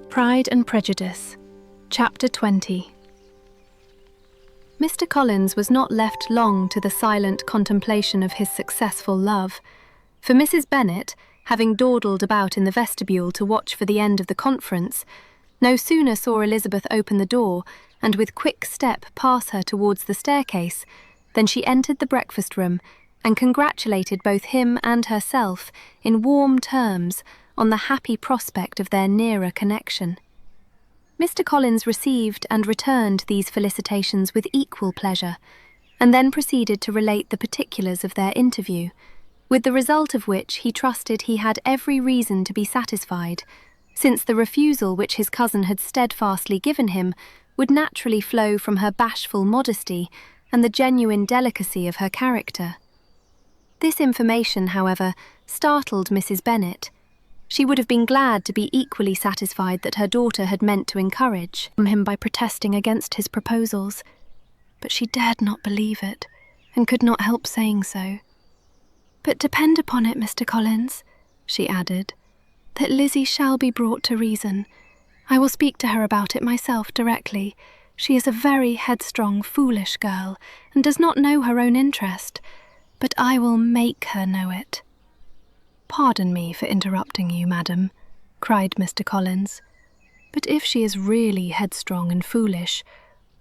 Pride and Prejudice, Chapter 20. Mr. Collins was not left long to the silent contemplation of his successful love, for Mrs. Bennet, having dawdled about in the vestibule to watch for the end of the conference, no sooner saw Elizabeth open the door and with quick step pass her towards the staircase than she entered the breakfast-room and congratulated both him and herself in warm terms on the happy prospect of their nearer connection. Mr. Collins received and returned these felicitations with equal pleasure, and then proceeded to relate the particulars of their interview, with the result of which he trusted he had every reason to be satisfied, since the refusal which his cousin had steadfastly given him would naturally flow from her bashful modesty and the genuine delicacy of her character. This information, however, startled Mrs. Bennet. She would have been glad to be equally satisfied that her daughter had meant to encourage him by protesting against his proposals, but she dared not believe it, and could not help saying so. "But depend upon it, Mr. Collins," she added, "that Lizzie shall be brought to reason. I will speak to her about it myself directly. She is a very headstrong, foolish girl, and does not know her own interest, but I will make her know it." "Pardon me for interrupting you, madam," cried Mr. Collins, "but if she is really headstrong and foolish,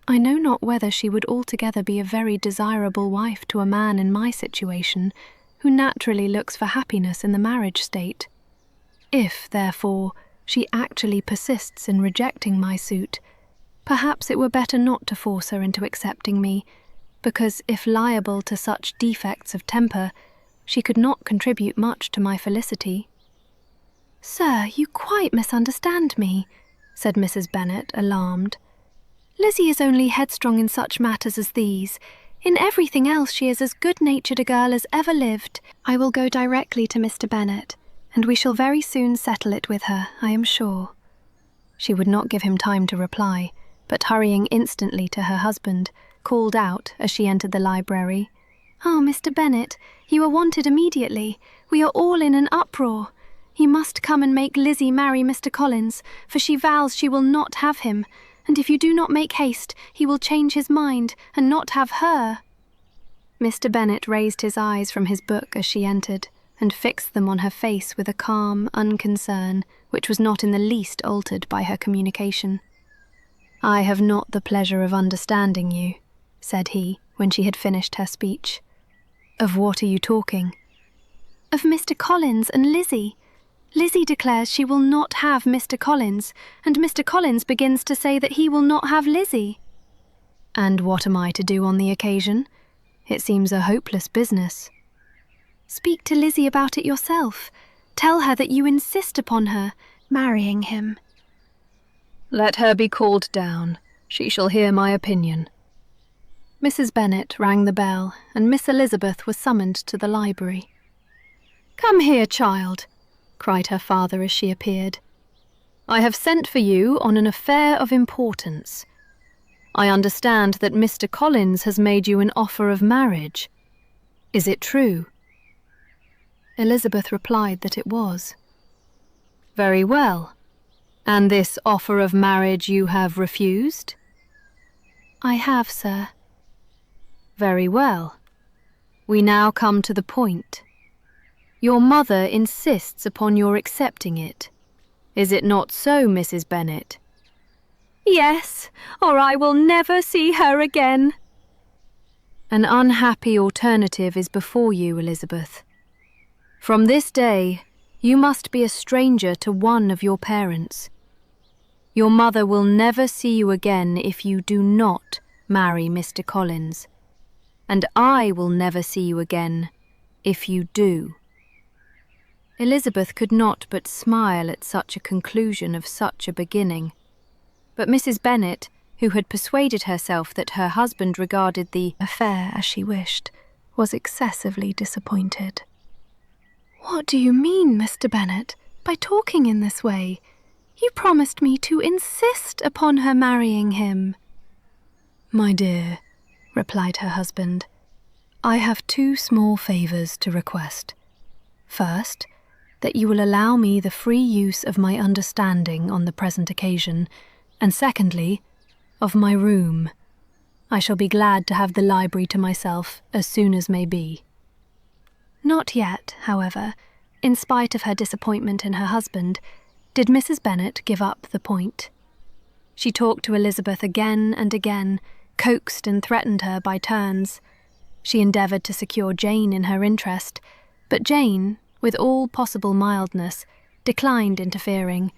I know not whether she would altogether be a very desirable wife to a man in my situation, who naturally looks for happiness in the marriage state. If, therefore, she actually persists in rejecting my suit, perhaps it were better not to force her into accepting me, because if liable to such defects of temper, she could not contribute much to my felicity." "Sir, you quite misunderstand me," said Mrs. Bennet, alarmed. "Lizzie is only headstrong in such matters as these. In everything else she is as good-natured a girl as ever lived. I will go directly to Mr. Bennet, and we shall very soon settle it with her, I am sure." She would not give him time to reply, but hurrying instantly to her husband, called out as she entered the library, "Oh, Mr. Bennet, you are wanted immediately. We are all in an uproar. You must come and make Lizzie marry Mr. Collins, for she vows she will not have him, and if you do not make haste, he will change his mind and not have her." Mr. Bennet raised his eyes from his book as she entered, and fixed them on her face with a calm unconcern which was not in the least altered by her communication. "I have not the pleasure of understanding you," said he, when she had finished her speech. "Of what are you talking?" "Of Mr. Collins and Lizzie. Lizzie declares she will not have Mr. Collins, and Mr. Collins begins to say that he will not have Lizzie." "And what am I to do on the occasion? It seems a hopeless business." "Speak to Lizzie about it yourself. Tell her that you insist upon her marrying him." "Let her be called down. She shall hear my opinion." Mrs. Bennet rang the bell, and Miss Elizabeth was summoned to the library. "Come here, child," cried her father as she appeared. "I have sent for you on an affair of importance. I understand that Mr. Collins has made you an offer of marriage. Is it true?" Elizabeth replied that it was. "Very well. And this offer of marriage you have refused?" "I have, sir." "Very well. We now come to the point. Your mother insists upon your accepting it. Is it not so, Mrs. Bennet?" "Yes, or I will never see her again." "An unhappy alternative is before you, Elizabeth. From this day, you must be a stranger to one of your parents. Your mother will never see you again if you do not marry Mr. Collins, and I will never see you again if you do." Elizabeth could not but smile at such a conclusion of such a beginning, but Mrs. Bennet, who had persuaded herself that her husband regarded the affair as she wished, was excessively disappointed. "What do you mean, Mr. Bennet, by talking in this way? You promised me to insist upon her marrying him." "My dear," replied her husband, "I have two small favours to request. First, that you will allow me the free use of my understanding on the present occasion, and secondly, of my room. I shall be glad to have the library to myself as soon as may be." Not yet, however, in spite of her disappointment in her husband, did Mrs. Bennet give up the point. She talked to Elizabeth again and again, coaxed and threatened her by turns. She endeavoured to secure Jane in her interest, but Jane, with all possible mildness, declined interfering,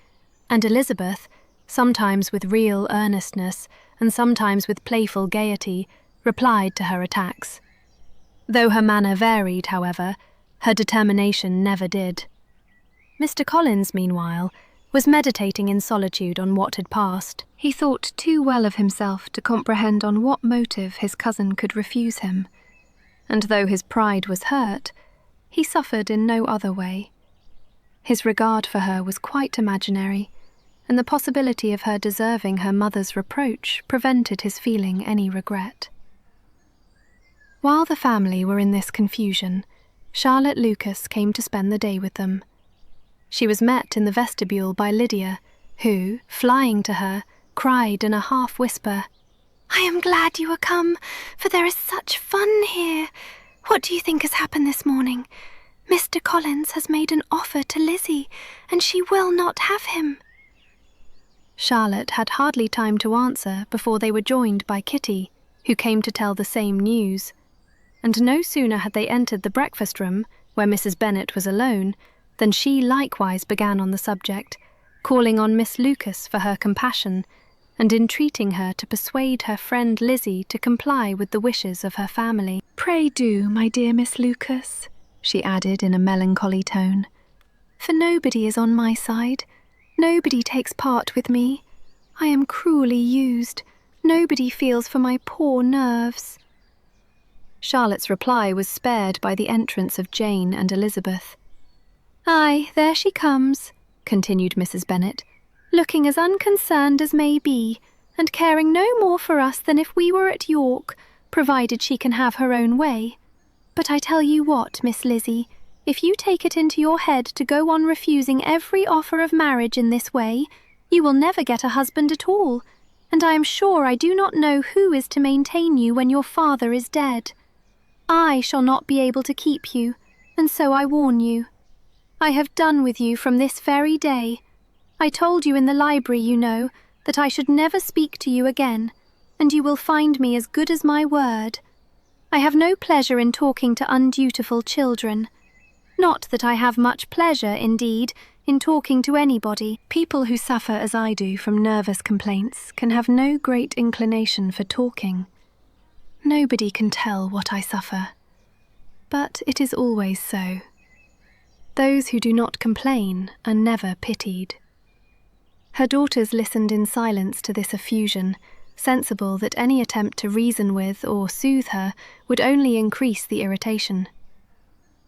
and Elizabeth, sometimes with real earnestness and sometimes with playful gaiety, replied to her attacks. Though her manner varied, however, her determination never did. Mr. Collins, meanwhile, was meditating in solitude on what had passed. He thought too well of himself to comprehend on what motive his cousin could refuse him, and though his pride was hurt, he suffered in no other way. His regard for her was quite imaginary, and the possibility of her deserving her mother's reproach prevented his feeling any regret. While the family were in this confusion, Charlotte Lucas came to spend the day with them. She was met in the vestibule by Lydia, who, flying to her, cried in a half-whisper, "I am glad you are come, for there is such fun here. What do you think has happened this morning? Mr. Collins has made an offer to Lizzie, and she will not have him." Charlotte had hardly time to answer before they were joined by Kitty, who came to tell the same news. And no sooner had they entered the breakfast-room, where Mrs. Bennet was alone, than she likewise began on the subject, calling on Miss Lucas for her compassion, and entreating her to persuade her friend Lizzie to comply with the wishes of her family. "Pray do, my dear Miss Lucas," she added in a melancholy tone, "for nobody is on my side. Nobody takes part with me. I am cruelly used. Nobody feels for my poor nerves." Charlotte's reply was spared by the entrance of Jane and Elizabeth. "Aye, there she comes," continued Mrs. Bennet, "looking as unconcerned as may be, and caring no more for us than if we were at York, provided she can have her own way. But I tell you what, Miss Lizzie, if you take it into your head to go on refusing every offer of marriage in this way, you will never get a husband at all, and I am sure I do not know who is to maintain you when your father is dead. I shall not be able to keep you, and so I warn you. I have done with you from this very day. I told you in the library, you know, that I should never speak to you again, and you will find me as good as my word. I have no pleasure in talking to undutiful children. Not that I have much pleasure, indeed, in talking to anybody. People who suffer as I do from nervous complaints can have no great inclination for talking. Nobody can tell what I suffer. But it is always so. Those who do not complain are never pitied." Her daughters listened in silence to this effusion, sensible that any attempt to reason with or soothe her would only increase the irritation.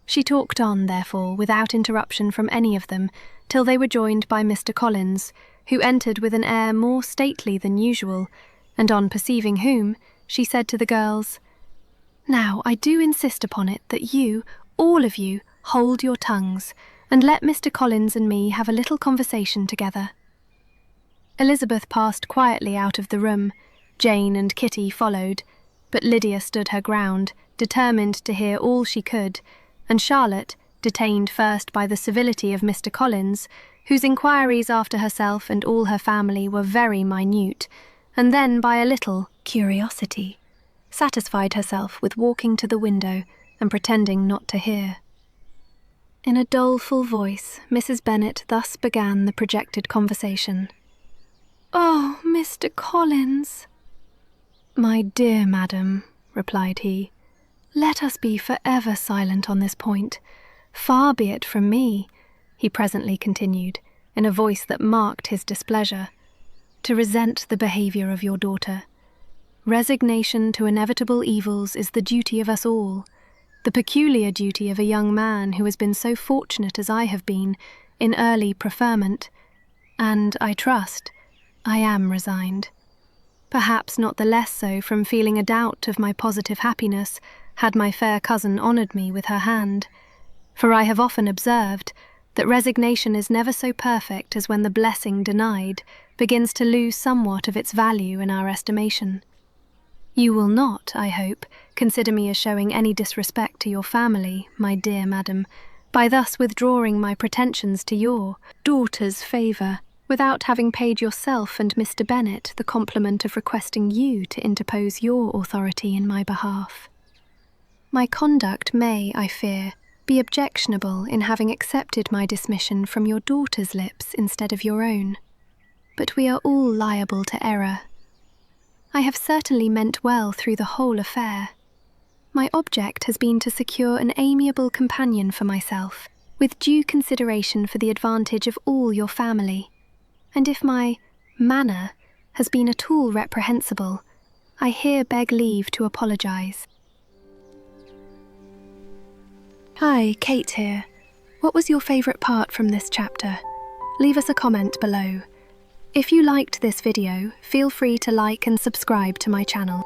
She talked on, therefore, without interruption from any of them, till they were joined by Mr. Collins, who entered with an air more stately than usual, and on perceiving whom, she said to the girls, "Now I do insist upon it that you, all of you, hold your tongues, and let Mr. Collins and me have a little conversation together." Elizabeth passed quietly out of the room, Jane and Kitty followed, but Lydia stood her ground, determined to hear all she could, and Charlotte, detained first by the civility of Mr. Collins, whose inquiries after herself and all her family were very minute, and then by a little curiosity, satisfied herself with walking to the window and pretending not to hear. In a doleful voice, Mrs. Bennet thus began the projected conversation. "Oh, Mr. Collins!" "My dear madam," replied he, "let us be for ever silent on this point. Far be it from me," he presently continued, in a voice that marked his displeasure, "to resent the behaviour of your daughter. Resignation to inevitable evils is the duty of us all, the peculiar duty of a young man who has been so fortunate as I have been in early preferment, and, I trust, I am resigned. Perhaps not the less so from feeling a doubt of my positive happiness had my fair cousin honoured me with her hand, for I have often observed, that resignation is never so perfect as when the blessing denied begins to lose somewhat of its value in our estimation. You will not, I hope, consider me as showing any disrespect to your family, my dear madam, by thus withdrawing my pretensions to your daughter's favour, without having paid yourself and Mr. Bennet the compliment of requesting you to interpose your authority in my behalf. My conduct may, I fear, be objectionable in having accepted my dismission from your daughter's lips instead of your own, but we are all liable to error. I have certainly meant well through the whole affair. My object has been to secure an amiable companion for myself, with due consideration for the advantage of all your family, and if my manner has been at all reprehensible, I here beg leave to apologise. Hi, Kate here. What was your favourite part from this chapter? Leave us a comment below. If you liked this video, feel free to like and subscribe to my channel.